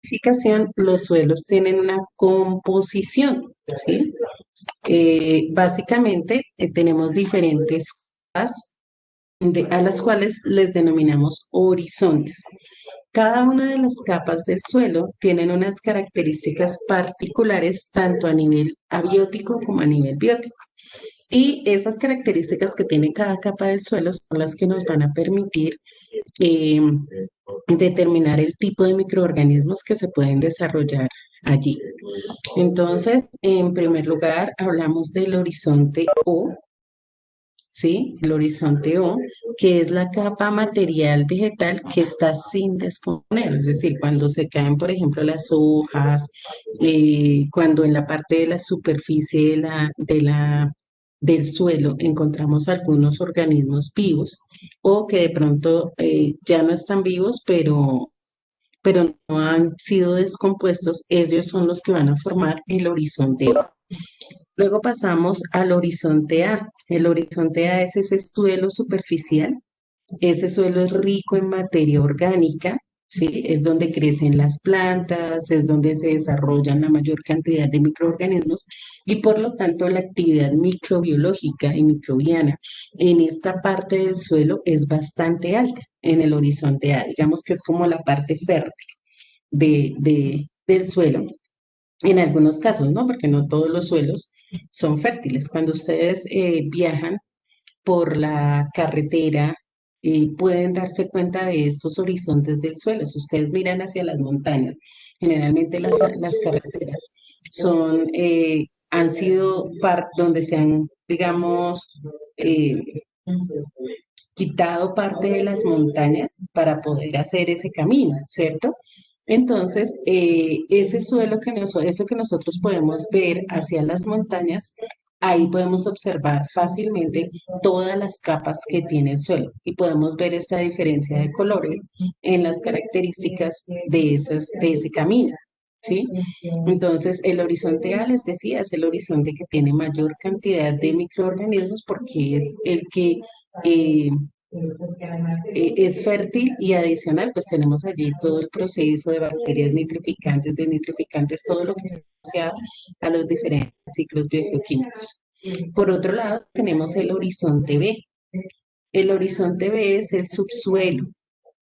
edificación, los suelos tienen una composición, ¿sí? Básicamente, tenemos diferentes capas a las cuales les denominamos horizontes. Cada una de las capas del suelo tienen unas características particulares tanto a nivel abiótico como a nivel biótico. Y esas características que tiene cada capa del suelo son las que nos van a permitir eh, determinar el tipo de microorganismos que se pueden desarrollar allí. Entonces, en primer lugar, hablamos del horizonte O, ¿sí? El horizonte O, que es la capa material vegetal que está sin descomponer, es decir, cuando se caen, por ejemplo, las hojas, cuando en la parte de la superficie del suelo encontramos algunos organismos vivos o que de pronto ya no están vivos, pero no han sido descompuestos, ellos son los que van a formar el horizonte O. Luego pasamos al horizonte A. El horizonte A es ese suelo superficial. Ese suelo es rico en materia orgánica, ¿sí? Es donde crecen las plantas, es donde se desarrollan la mayor cantidad de microorganismos y por lo tanto la actividad microbiológica y microbiana en esta parte del suelo es bastante alta en el horizonte A. Digamos que es como la parte fértil del suelo. En algunos casos, ¿no? Porque no todos los suelos son fértiles. Cuando ustedes viajan por la carretera, pueden darse cuenta de estos horizontes del suelo. Si ustedes miran hacia las montañas, generalmente las carreteras han sido donde se han, digamos, eh, quitado parte de las montañas para poder hacer ese camino, ¿cierto? Entonces, ese suelo eso que nosotros podemos ver hacia las montañas, ahí podemos observar fácilmente todas las capas que tiene el suelo y podemos ver esta diferencia de colores en las características de ese camino. ¿Sí? Entonces, el horizonte A, les decía, es el horizonte que tiene mayor cantidad de microorganismos porque es el que eh, es fértil y adicional, pues tenemos allí todo el proceso de bacterias nitrificantes, desnitrificantes, todo lo que está asociado a los diferentes ciclos biogeoquímicos. Por otro lado, tenemos el horizonte B. El horizonte B es el subsuelo,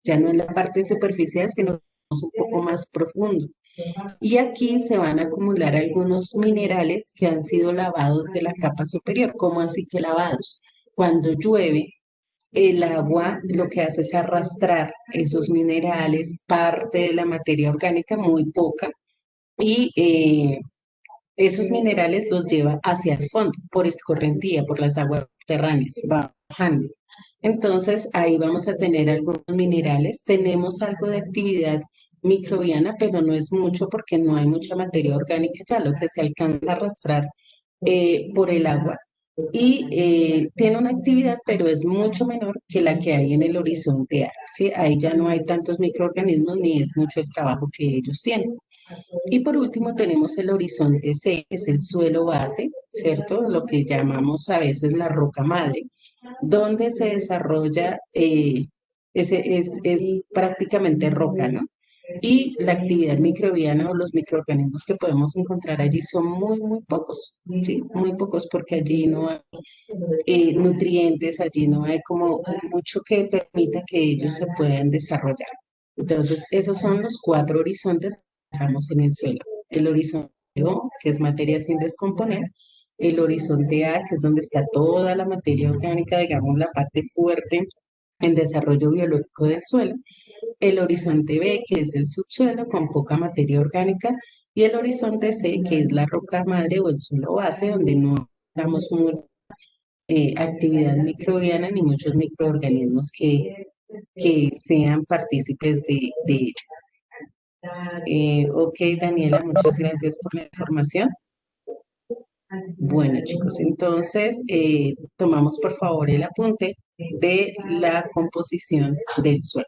ya no es la parte superficial, sino un poco más profundo. Y aquí se van a acumular algunos minerales que han sido lavados de la capa superior. ¿Cómo así que lavados? Cuando llueve, el agua lo que hace es arrastrar esos minerales, parte de la materia orgánica, muy poca, y esos minerales los lleva hacia el fondo, por escorrentía, por las aguas subterráneas, va bajando. Entonces, ahí vamos a tener algunos minerales. Tenemos algo de actividad microbiana, pero no es mucho porque no hay mucha materia orgánica ya, lo que se alcanza a arrastrar por el agua y tiene una actividad, pero es mucho menor que la que hay en el horizonte A, ¿sí? Ahí ya no hay tantos microorganismos ni es mucho el trabajo que ellos tienen. Y por último tenemos el horizonte C, que es el suelo base, ¿cierto? Lo que llamamos a veces la roca madre, donde se desarrolla, es prácticamente roca, ¿no? Y la actividad microbiana o los microorganismos que podemos encontrar allí son muy, muy pocos, ¿sí? Muy pocos porque allí no hay nutrientes, allí no hay como mucho que permita que ellos se puedan desarrollar. Entonces, esos son los cuatro horizontes que encontramos en el suelo. El horizonte O, que es materia sin descomponer, el horizonte A, que es donde está toda la materia orgánica, digamos la parte fuerte en desarrollo biológico del suelo, el horizonte B, que es el subsuelo con poca materia orgánica, y el horizonte C, que es la roca madre o el suelo base, donde no damos mucha actividad microbiana ni muchos microorganismos que sean partícipes de ella. Ok, Daniela, muchas gracias por la información. Bueno, chicos, entonces tomamos por favor el apunte de la composición del suelo.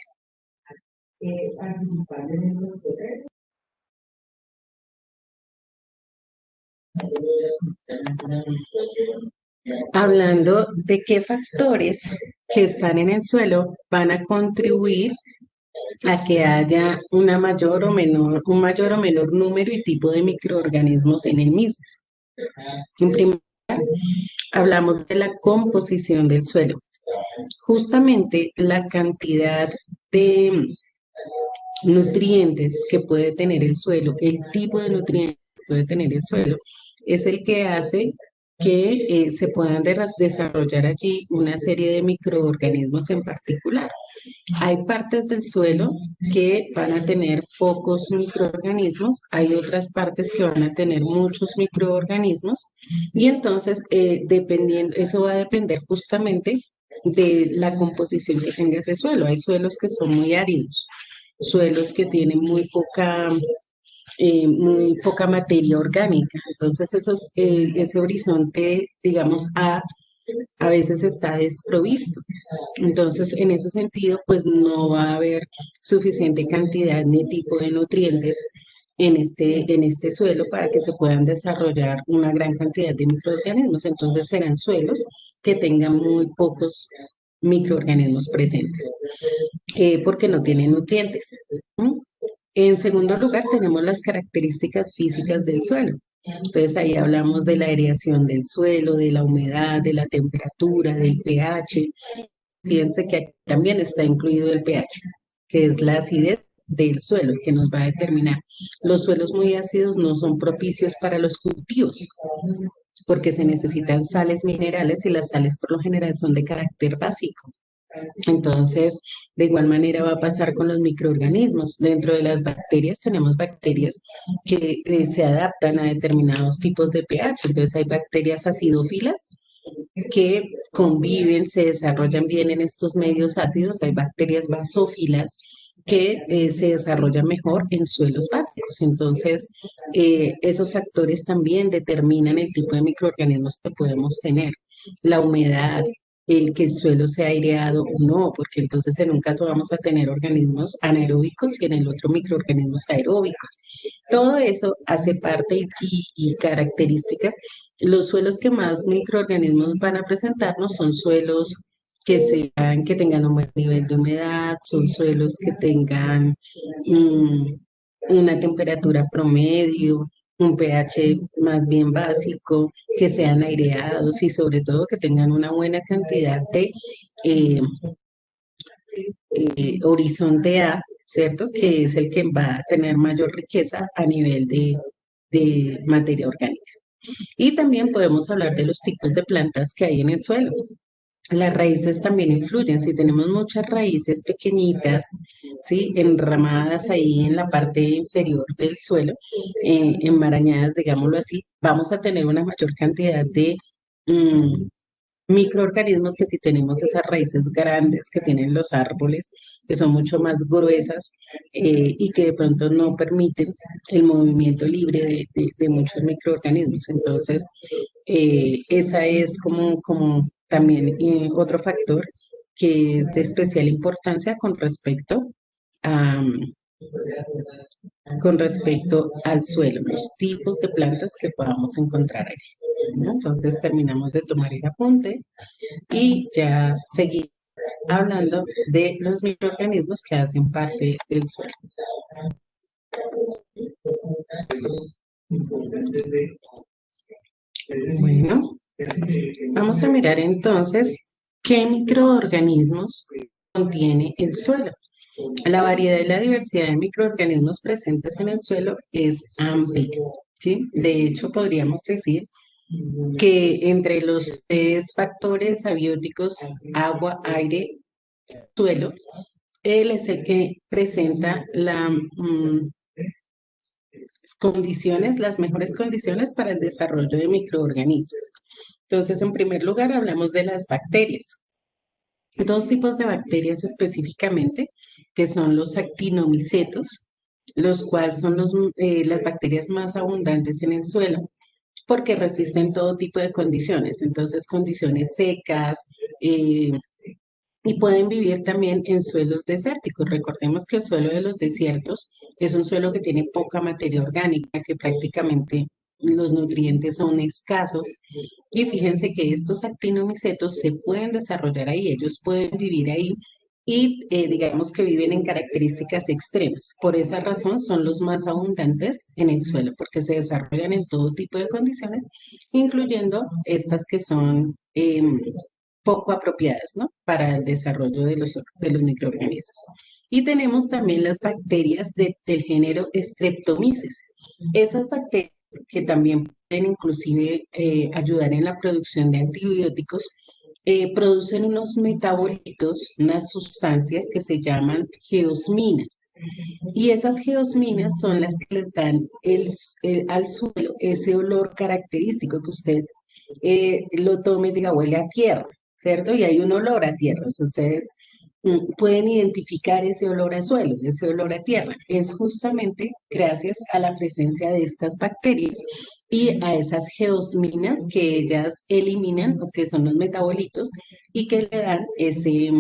Hablando de qué factores que están en el suelo van a contribuir a que haya un mayor o menor número y tipo de microorganismos en el mismo. En primer lugar, hablamos de la composición del suelo. Justamente la cantidad de nutrientes que puede tener el suelo, el tipo de nutrientes que puede tener el suelo, es el que hace que se puedan desarrollar allí una serie de microorganismos en particular. Hay partes del suelo que van a tener pocos microorganismos, hay otras partes que van a tener muchos microorganismos y entonces dependiendo, eso va a depender justamente de la composición que tenga ese suelo. Hay suelos que son muy áridos, suelos que tienen muy poca materia orgánica. Entonces ese horizonte, digamos, a veces está desprovisto. Entonces, en ese sentido, pues no va a haber suficiente cantidad ni tipo de nutrientes en este suelo para que se puedan desarrollar una gran cantidad de microorganismos. Entonces, serán suelos que tengan muy pocos microorganismos presentes, porque no tienen nutrientes. ¿Mm? En segundo lugar, tenemos las características físicas del suelo. Entonces ahí hablamos de la aireación del suelo, de la humedad, de la temperatura, del pH. Fíjense que aquí también está incluido el pH, que es la acidez del suelo, que nos va a determinar. Los suelos muy ácidos no son propicios para los cultivos, porque se necesitan sales minerales y las sales por lo general son de carácter básico. Entonces, de igual manera va a pasar con los microorganismos. Dentro de las bacterias tenemos bacterias que se adaptan a determinados tipos de pH. Entonces, hay bacterias acidófilas que conviven, se desarrollan bien en estos medios ácidos. Hay bacterias basófilas que se desarrollan mejor en suelos básicos. Entonces, esos factores también determinan el tipo de microorganismos que podemos tener. La humedad, el que el suelo sea aireado o no, porque entonces en un caso vamos a tener organismos anaeróbicos y en el otro microorganismos aeróbicos. Todo eso hace parte y características. Los suelos que más microorganismos van a presentarnos son suelos que tengan un buen nivel de humedad, son suelos que tengan mm, una temperatura promedio, un pH más bien básico, que sean aireados y sobre todo que tengan una buena cantidad de eh, horizonte A, ¿cierto? Que es el que va a tener mayor riqueza a nivel de materia orgánica. Y también podemos hablar de los tipos de plantas que hay en el suelo. Las raíces también influyen. Si tenemos muchas raíces pequeñitas, ¿sí? Enramadas ahí en la parte inferior del suelo, enmarañadas, digámoslo así, vamos a tener una mayor cantidad de mm, microorganismos que si tenemos esas raíces grandes que tienen los árboles, que son mucho más gruesas y que de pronto no permiten el movimiento libre de muchos microorganismos. Entonces, esa es como también otro factor que es de especial importancia a, con respecto al suelo, los tipos de plantas que podamos encontrar allí, ¿no? Entonces terminamos de tomar el apunte y ya seguimos hablando de los microorganismos que hacen parte del suelo. Bueno, vamos a mirar entonces qué microorganismos contiene el suelo. La variedad y la diversidad de microorganismos presentes en el suelo es amplia, ¿sí? De hecho, podríamos decir que entre los tres factores abióticos, agua, aire, suelo, él es el que presenta las mejores condiciones para el desarrollo de microorganismos. Entonces, en primer lugar, hablamos de las bacterias. Dos tipos de bacterias específicamente, que son los actinomicetos, los cuales son las bacterias más abundantes en el suelo, porque resisten todo tipo de condiciones, entonces condiciones secas, eh, y pueden vivir también en suelos desérticos. Recordemos que el suelo de los desiertos es un suelo que tiene poca materia orgánica, que prácticamente los nutrientes son escasos. Y fíjense que estos actinomicetos se pueden desarrollar ahí, ellos pueden vivir ahí y digamos que viven en características extremas. Por esa razón son los más abundantes en el suelo, porque se desarrollan en todo tipo de condiciones, incluyendo estas que son poco apropiadas, ¿no? Para el desarrollo de los microorganismos. Y tenemos también las bacterias del género Streptomyces. Esas bacterias que también pueden inclusive ayudar en la producción de antibióticos, producen unos metabolitos, unas sustancias que se llaman geosminas. Y esas geosminas son las que les dan al suelo ese olor característico que usted lo tome y diga, huele a tierra, ¿cierto? Y hay un olor a tierra. O sea, ustedes pueden identificar ese olor a suelo, ese olor a tierra. Es justamente gracias a la presencia de estas bacterias y a esas geosminas que ellas eliminan o que son los metabolitos y que le dan ese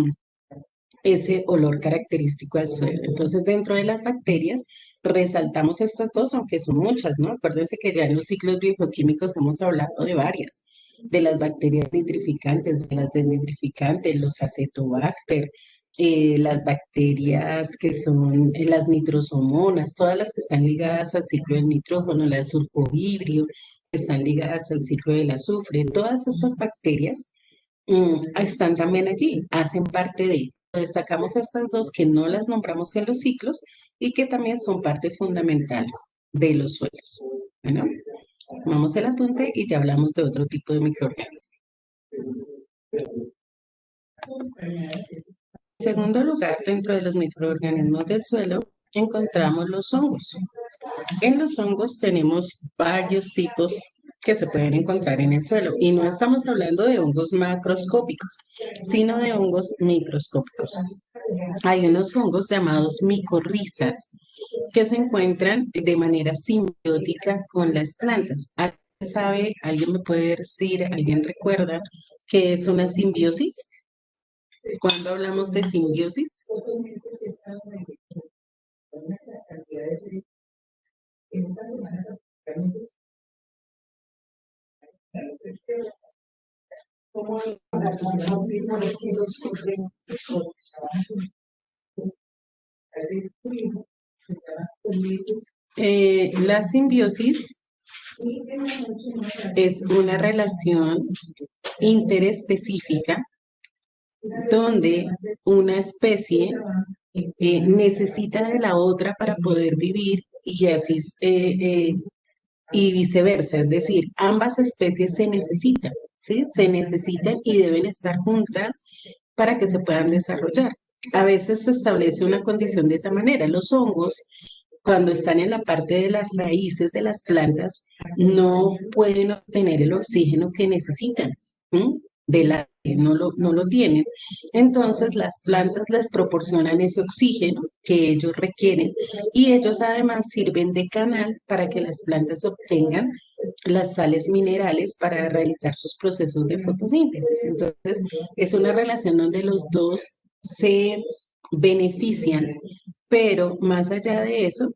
olor característico al suelo. Entonces, dentro de las bacterias, resaltamos estas dos, aunque son muchas, ¿no? Acuérdense que ya en los ciclos bioquímicos hemos hablado de varias, de las bacterias nitrificantes, de las desnitrificantes, los acetobacter, las bacterias que son las nitrosomonas, todas las que están ligadas al ciclo del nitrógeno, la sulfovibrio, que están ligadas al ciclo del azufre, todas estas bacterias están también allí, hacen parte de. Destacamos estas dos que no las nombramos en los ciclos y que también son parte fundamental de los suelos. Bueno, tomamos el apunte y ya hablamos de otro tipo de microorganismos. En segundo lugar, dentro de los microorganismos del suelo, encontramos los hongos. En los hongos tenemos varios tipos que se pueden encontrar en el suelo y no estamos hablando de hongos macroscópicos, sino de hongos microscópicos. Hay unos hongos llamados micorrizas que se encuentran de manera simbiótica con las plantas. ¿Alguien sabe, alguien me puede decir, alguien recuerda qué es una simbiosis? Cuando hablamos de simbiosis, la simbiosis es una relación interespecífica donde una especie necesita de la otra para poder vivir y así y viceversa, es decir, ambas especies se necesitan, ¿sí? Se necesitan y deben estar juntas para que se puedan desarrollar. A veces se establece una condición de esa manera. Los hongos, cuando están en la parte de las raíces de las plantas, no pueden obtener el oxígeno que necesitan, ¿m? Del aire, no lo tienen. Entonces, las plantas les proporcionan ese oxígeno que ellos requieren y ellos además sirven de canal para que las plantas obtengan las sales minerales para realizar sus procesos de fotosíntesis. Entonces, es una relación donde los dos se benefician, pero más allá de eso,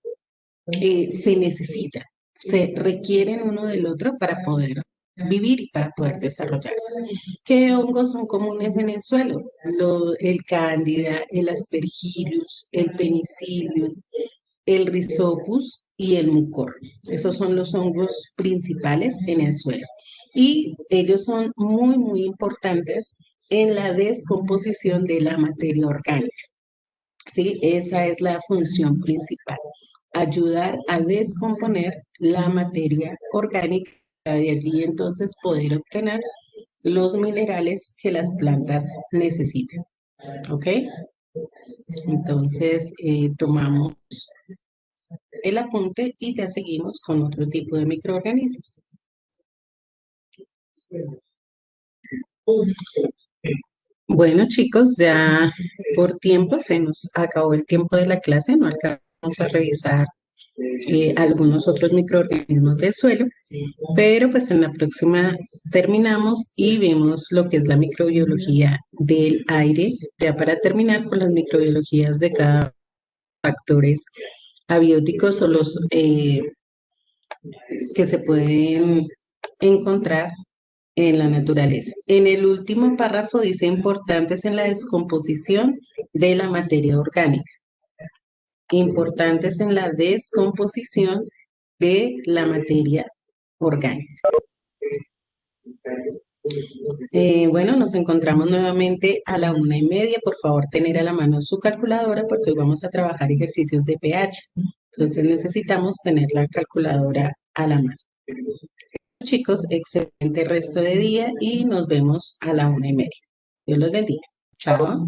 se necesitan, se requieren uno del otro para poder vivir y para poder desarrollarse. ¿Qué hongos son comunes en el suelo? El cándida, el aspergillus, el penicillium, el rhizopus y el mucor. Esos son los hongos principales en el suelo. Y ellos son muy, muy importantes en la descomposición de la materia orgánica. ¿Sí? Esa es la función principal, ayudar a descomponer la materia orgánica para de allí entonces poder obtener los minerales que las plantas necesitan. ¿Ok? Entonces, tomamos el apunte y ya seguimos con otro tipo de microorganismos. Bueno, chicos, ya por tiempo se nos acabó el tiempo de la clase, no alcanzamos a revisar algunos otros microorganismos del suelo, pero pues en la próxima terminamos y vemos lo que es la microbiología del aire, ya para terminar con las microbiologías de cada factores abióticos o los que se pueden encontrar en la naturaleza. En el último párrafo dice importantes en la descomposición de la materia orgánica. Importantes en la descomposición de la materia orgánica. Bueno, nos encontramos nuevamente a la 1:30. Por favor, tener a la mano su calculadora porque hoy vamos a trabajar ejercicios de pH. Entonces necesitamos tener la calculadora a la mano. Chicos, excelente resto de día y nos vemos a la 1:30. Dios los bendiga. Chao.